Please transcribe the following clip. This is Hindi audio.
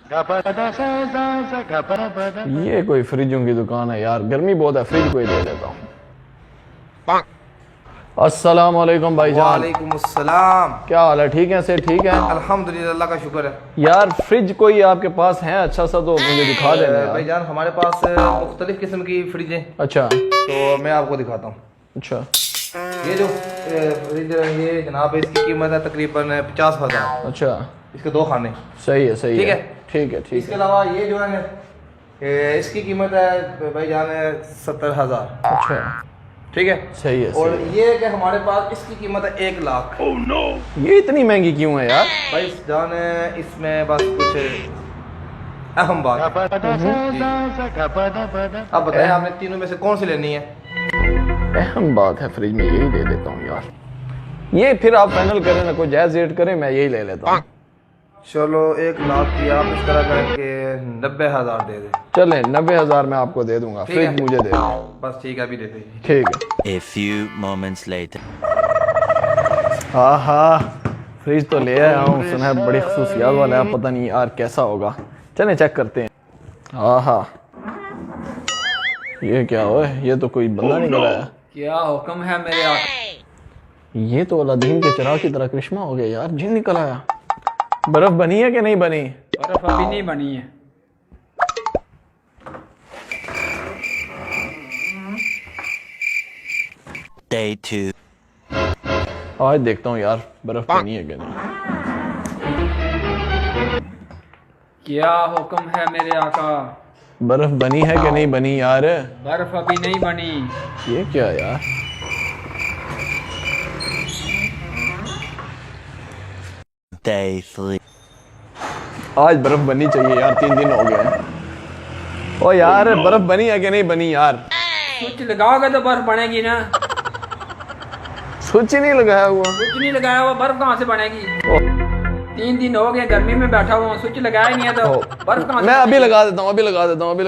ये कोई फ्रिजों की दुकान है यार, गर्मी बहुत है, फ्रिज को ही ले लेता हूँ। अस्सलाम वालेकुम भाईजान। वालेकुम अस्सलाम। क्या हाल है? ठीक है से? ठीक है अल्हम्दुलिल्लाह, अल्लाह का शुक्र है। यार फ्रिज कोई आपके पास है अच्छा सा तो मुझे दिखा देना यार। भाईजान हमारे पास मुख्तलिफ किस्म की फ्रिज है। अच्छा तो मैं आपको दिखाता हूँ। अच्छा ये जो फ्रिज है ये जनाब, इसकी कीमत है तकरीबन 50,000। अच्छा, इसके 2 खाने। सही है सही ठीक है है ठीक है ठीक इसके है। अलावा ये जो है इसकी कीमत है भाईजान 70,000। अच्छा ठीक है सही है और सही है। ये कि हमारे पास इसकी कीमत है 1 लाख। ये इतनी महंगी क्यों है यार? भाई जान इसमें बस कुछ अहम बात है। अब बताएं आपने तीनों में से कौन सी लेनी है? अहम बात है, फ्रिज में यही ले लेता हूँ यार। ये फिर आप फाइनल करें ना, कोई जायज रेट करें, मैं यही ले लेता हूँ। चलो 1 लाख की आप इस तरह करके 90,000 दे दे। चले 90,000 मैं आपको दे दूंगा, फ्रिज मुझे दे दो। बस ठीक है, अभी दे दे। ठीक है। A few moments later. हाँ हाँ, फ्रिज तो ले आया हूँ, सुना है बड़ी खसूसियात वाला है, पता नहीं यार कैसा होगा। चलें चेक करते हैं। हाँ हाँ, ये क्या हो, ये तो कोई बंदा निकला है। क्या हुक्म है मेरे आका? ये तो अलादीन के चिराग की तरह करिश्मा हो गया यार, जिन निकल आया। बर्फ बनी है कि नहीं बनी? बर्फ अभी नहीं बनी है। Day 2. आज देखता हूँ यार बर्फ बनी है कि नहीं। क्या हुक्म है मेरे आका? बर्फ बनी है कि नहीं बनी यार? बर्फ अभी नहीं बनी। ये क्या यार? Day 3. आज बर्फ बननी चाहिए यार, 3 दिन हो गए हैं। ओ यार बर्फ बनी है कि नहीं बनी यार? स्विच लगाओगे तो बर्फ बनेगी ना। स्विच ही नहीं लगाया हुआ। स्विच नहीं लगाया हुआ, बर्फ कहाँ से बनेगी? 3 दिन हो गए गर्मी में बैठा हुआ हूँ, स्विच लगाया ही नहीं है तो बर्फ कहाँ से? मैं अभी लगा देता हूँ, अभी लगा देता हूँ, अभी